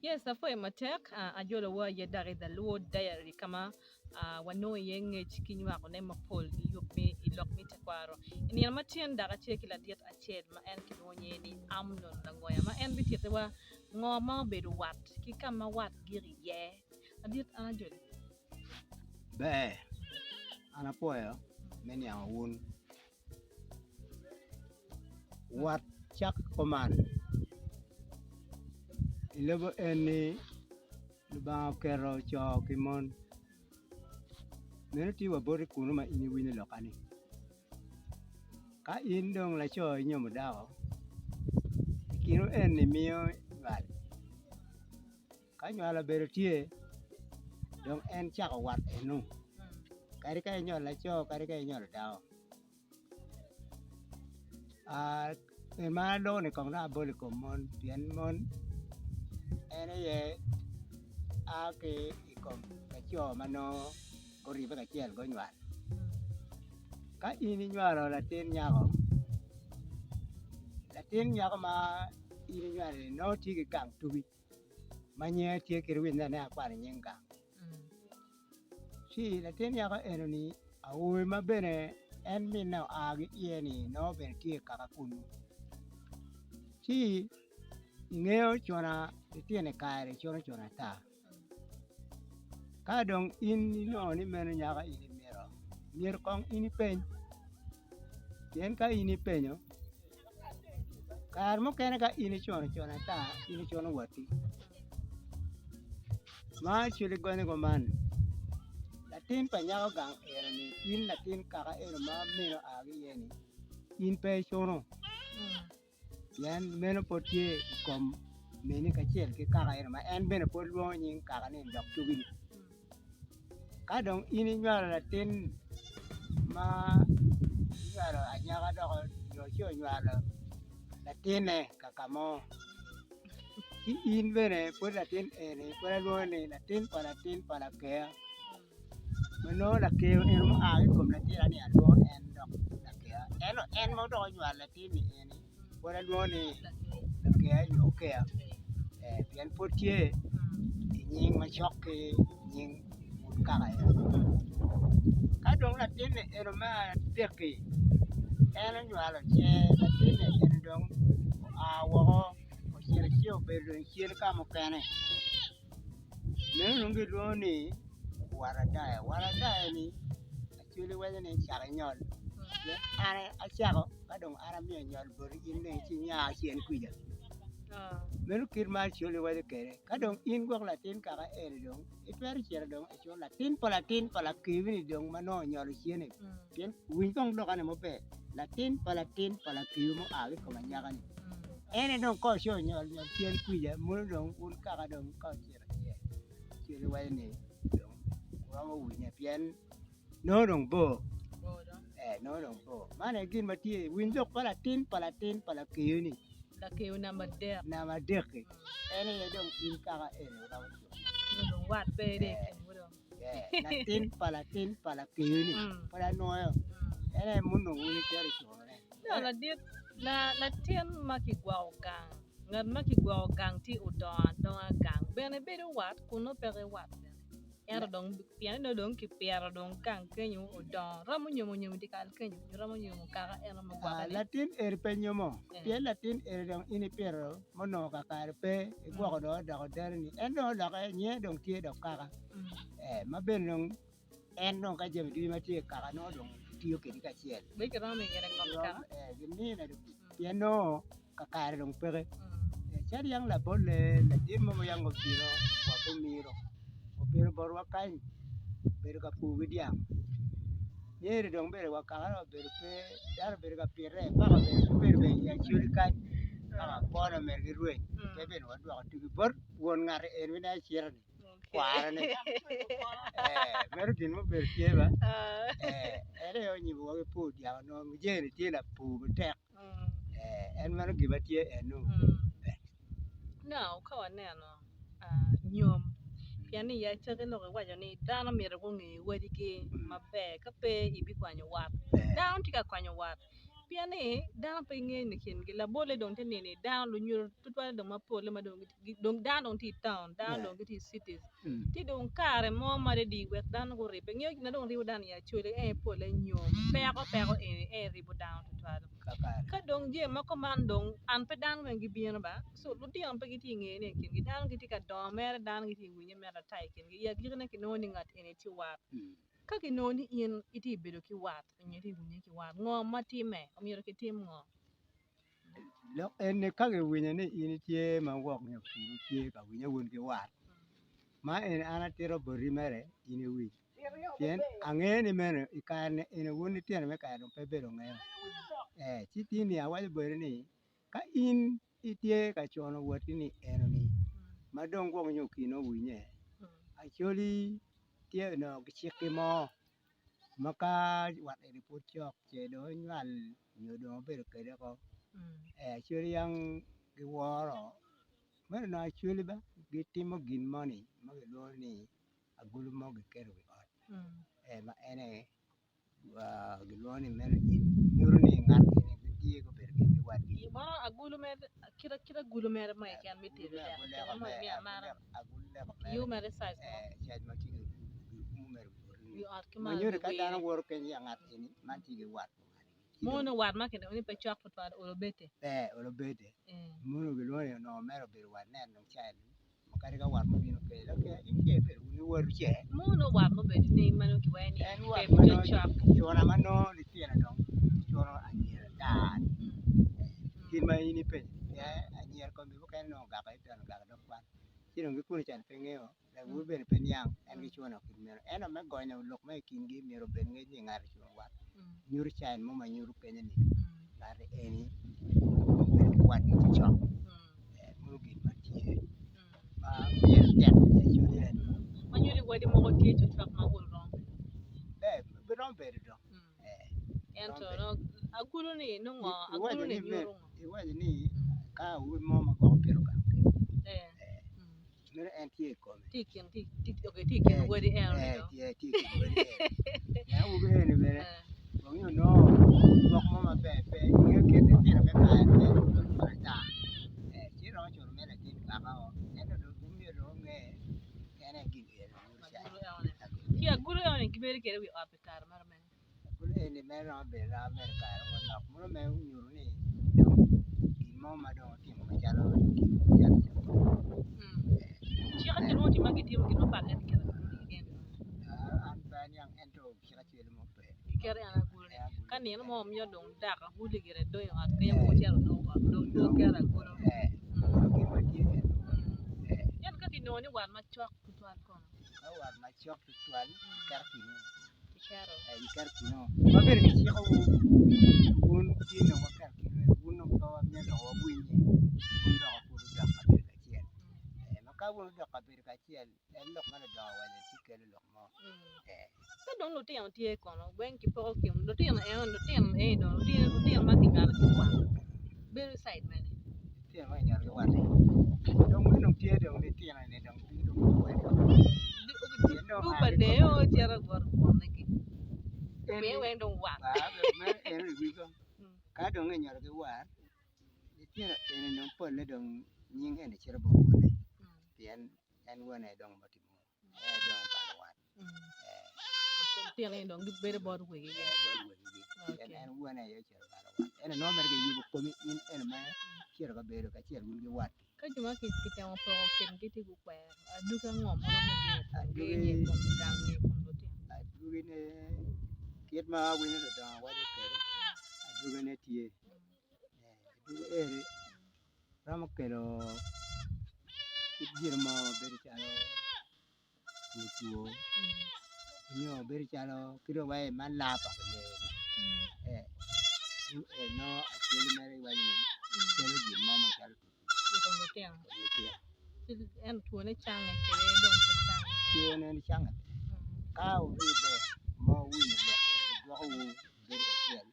Yes, afo matek ajolo wa ye dari da luo diary kama wano ye ngech kinywa ko ne mapol yup mi ilok mi tekwaro. Ini ma tien daga che kila diet ached ma en kinonye ni amnon la ngoya ma en biti te wa ngoma bedu wat ki kama wat giri ye. Adiet anajolo. Be anapoyo meni awun wat chak koman ilebo eni luba kero cho kimon meni ti wabori kuno ma ini wini lokani ka in dong la cho inyo mudao kino eni miyo ngal ka nywala bero tie dong en chak wat enu kari ka inyo la cho kari ka inyo la dao ma lo ni kong na boli komon pian mon ene ye ake ikom ka cho mano kori ba ka chiel go nywal ka ini nywalo la tin nyako ma ini nywalo no ti ki kang tubi manye tie kirwin na na kwa nyen kang si la tin nyako eno ni awi ma bene en min na agi yeni no ben tie kaka kunu si ingeo chona tiene kare chona ta ka dong in no ni meno nyaka ini mier kong ini pen yen ka ini penyo kar mo kene ka ini chona ta ini chona wati ma chuli gone go man latin pa nyako gang ere ni in latin kaka ere ma meno agi yeni in pe chono yan meno potie kom meni ka chiel ki kaka ere ma en bene pod luongo nying kaka ni dok tugini ka dong ini nywalo latin ma nywalo anyaka doko yocho nywalo latine kaka mo ki in bene pod latin ene pod luongo ni latin pala kea mano la keo en mo agi kom latin ani aluongo en dok la kea en mo doko nywalo latin ni ene pod luongo ni la kea yo kea pian pod tie nying ma chok ki nying kaka ere ka dong latin ene ma teki ene nywalo che latin ene dong wo o chiel bedo chiel ka mo kene neno nungi luongo ni waradaya ni achuli wede ni chak nyol are achako ka dong ara miyo nyol bor in ne chi nya chien kuja menu kir ma chuli wede kere ka dong in gwak latin kaka ene dong itwer chiel dong achul latin pala kivini dong mano nyol chiene pien winy kong dokane mo pe latin pala kiv mo agi koma nyaka ni ene dong ko sho nyol chien kuja munu dong un kaka dong ko chiel chuli wede ni dong wamo winya pien no dong bo no dong bo mane gin matie winjo pala kivini la keo na madek ene ye dong in kaka ene rawo dong wat be de latin pala kivini pala noyo ene muno wini kere chore no la tien makigwao gang ngat makigwao gang ti udon gang bene bedo wat kuno pere wat era dong piano no dong ki piano dong gang kenyu udon ramu nyomo dikal kenyu ramu nyomo kaka era mo gwa latin er penyomo pien latin er dong ini pero mono kaka pe igwa do da derni eno la ka nye dong tie do kaka ma ben dong en dong ka jem di ma tie kaka no dong tiyo ke ka chiel be ke ramu ngere ngom kaka gini na piano kaka dong pere chari yang la bolle la dimo mo yang ngopiro wa bumiro pero borwa kain pero ka pugi diam yere dong bere wa kala bere pe dar bere ka pire pa ka bere be ya chuli kai ka bona mer gi ruwe ke ben wa do tu bor won ngare en wina chier ni kwara ne mer din mo bere tie ba ere yo nyi wo pu dia no mu je ni tie la pu tek en mer gi ba tie enu no ka wane no nyom piani ya chake lo kwa joni dano mire ko ngi wedi ki mabe ka pe ibi kwanyo wat down tika kwanyo wat piane down pengen ni kin la bole don te ne down lu nyur tutwa do ma pole ma don down on ti town down don ti cities ti don kare mo ma de di wet dan go ribe ngi na don riu dan ya chule pole nyom pero ribu down tutwa ka don je ma ko man don an pe dan ngi bien ba so lu ti am pe ti ngi ne kin gi dan ti ka do mer dan ti winye mer tai kin gi ya gi ne ki no ni ngat ene ti wa ka ki no ni in iti bedo ki wat nyeti winye ki wat ngo matime omiro ki tim ngo lo en ka ge winye ni in tie ma wok nyo ki tie ka winye won ki wat ma en ana tiro bori mere in wi tien ange ni mere ikane en won ni tien me ka no pe bedo nge ti ti ni awa bori ni ka in itie ka chono woti ni en ni ma dong wok nyo ki no winye Acholi tie no ki mo maka wat eri put chok che do nyal nyo do bedo kede ko Acholi yang gi woro mer na Acholi ba gi timo gin money ma gi lo ni agulu mo gi kero wi ot ma ene gi lo ni mer nyuru ni ngat ni gi tie ko bedo gi wat gi ma agulu mer kira gulu mer mai kan mi te da ma mi amara agulu le ko you mer size size ma ti mu mer wi ot ki ma nyuru ka dana woro ken ya ngat ni man ti gi wat mono wat ma ken ni pe chok to olo bete olo bete mono gi lo ni no mero bedo wat ne no chai makari ka wat mo bino ke la ke inke bedo ni woro che mono wat mo bete ni mano ki wani en wat mo chok chora mano ni tiena dong chora anyera da kin ma ini pe anyera ko mi ko ken no ga ka ito ga do kwan sino gi kuni chan pe ngeo la wu ben pe nyang en gi chona kin mero en ma go na lok ma kin gi mero ben ngi ni ngar chon wat nyuru chan mo ma nyuru pe ni la de eni wat ni chok mo gi ma tie ma yer tek ya churi en ma nyuri wadi mo ko tie chok ma wol ron be ron be do ento no agulu ni no ngo agulu ni nyuru i wa ni ka wu mo ma go pero ka mere en tie ko tikin tikin wadi en tikin wadi ya wu be ni mere bon you know go mo ma be ngi ke te tira be ka ta ti ro chu mere ti ka ba o en do mi ro nge ene gi ki agulu ni gibere kere wi apikar mar men agulu ni mere be ra mere ka ro na mo me nyuru ni mo ma do ti mo jalo ci xati no ti magi tim gi no pa en kere an ba yang ento ci xati mo pe kere ana gulu kan ni mo mi do da ka huli gere do yo at kay mo tiaro do ba do kere gulu yan ka ti no ni wan ma chok tutwal kono war ma chok tutwal kar kino kero kar kino ma ber ni ci xaw won ci no wa kar kino won no ko wa mi do wa winni won do ko do da ka ber ka ciel ma ka won do ka ber ka ciel en lok ma do wa ni ci kele lok mo ka don lo tiang tie kono wen ki po ki lo tiang lo tiang ma ki ngal ki wa ber side men tiang ma nyar ki wa dong no tie dong ni tiang ni dong ti do wa du ba de o tiara gor ko ne ki be wen dong wa ma en wi ko ka dong nyar ki wa ni tiang en no po le dong nying en chira bo ne tien en wa ne dong ma ti mo dong ba wa tiang en dong di ber bor we ge en wa ne ye chira ba wa en no mer ge yu ko mi in en ma chira ka ber ka chira gun ge wa ka juma ki te mo po ken ki ti ku kwa adu ka ngom mo mo ge ni ko dang ni ko lo tiang adu ne kiet ma wi ne do wa de ke adu ne tie adu ere ram ke lo jir mo ber chalo tuo nyo ber chalo kiro wa ma la pa no actually mere wa ni kero jir mo ma chalo ko lo tiang en tuo ne chang e kere dong pa chang tuo ne chang ka u ri be mo wi ne lo do wu ber ka chiel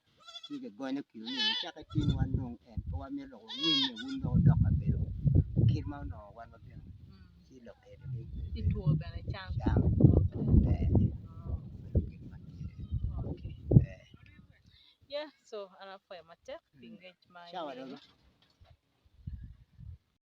ki ge go ne ki ni cha ka tin wan dong en ko wa me lo wi ne wun do do ka be kir ma no wan ma be ki lo ke ni ti tuo be ne chang yeah So ana foya matek pingej ma Shawa daga.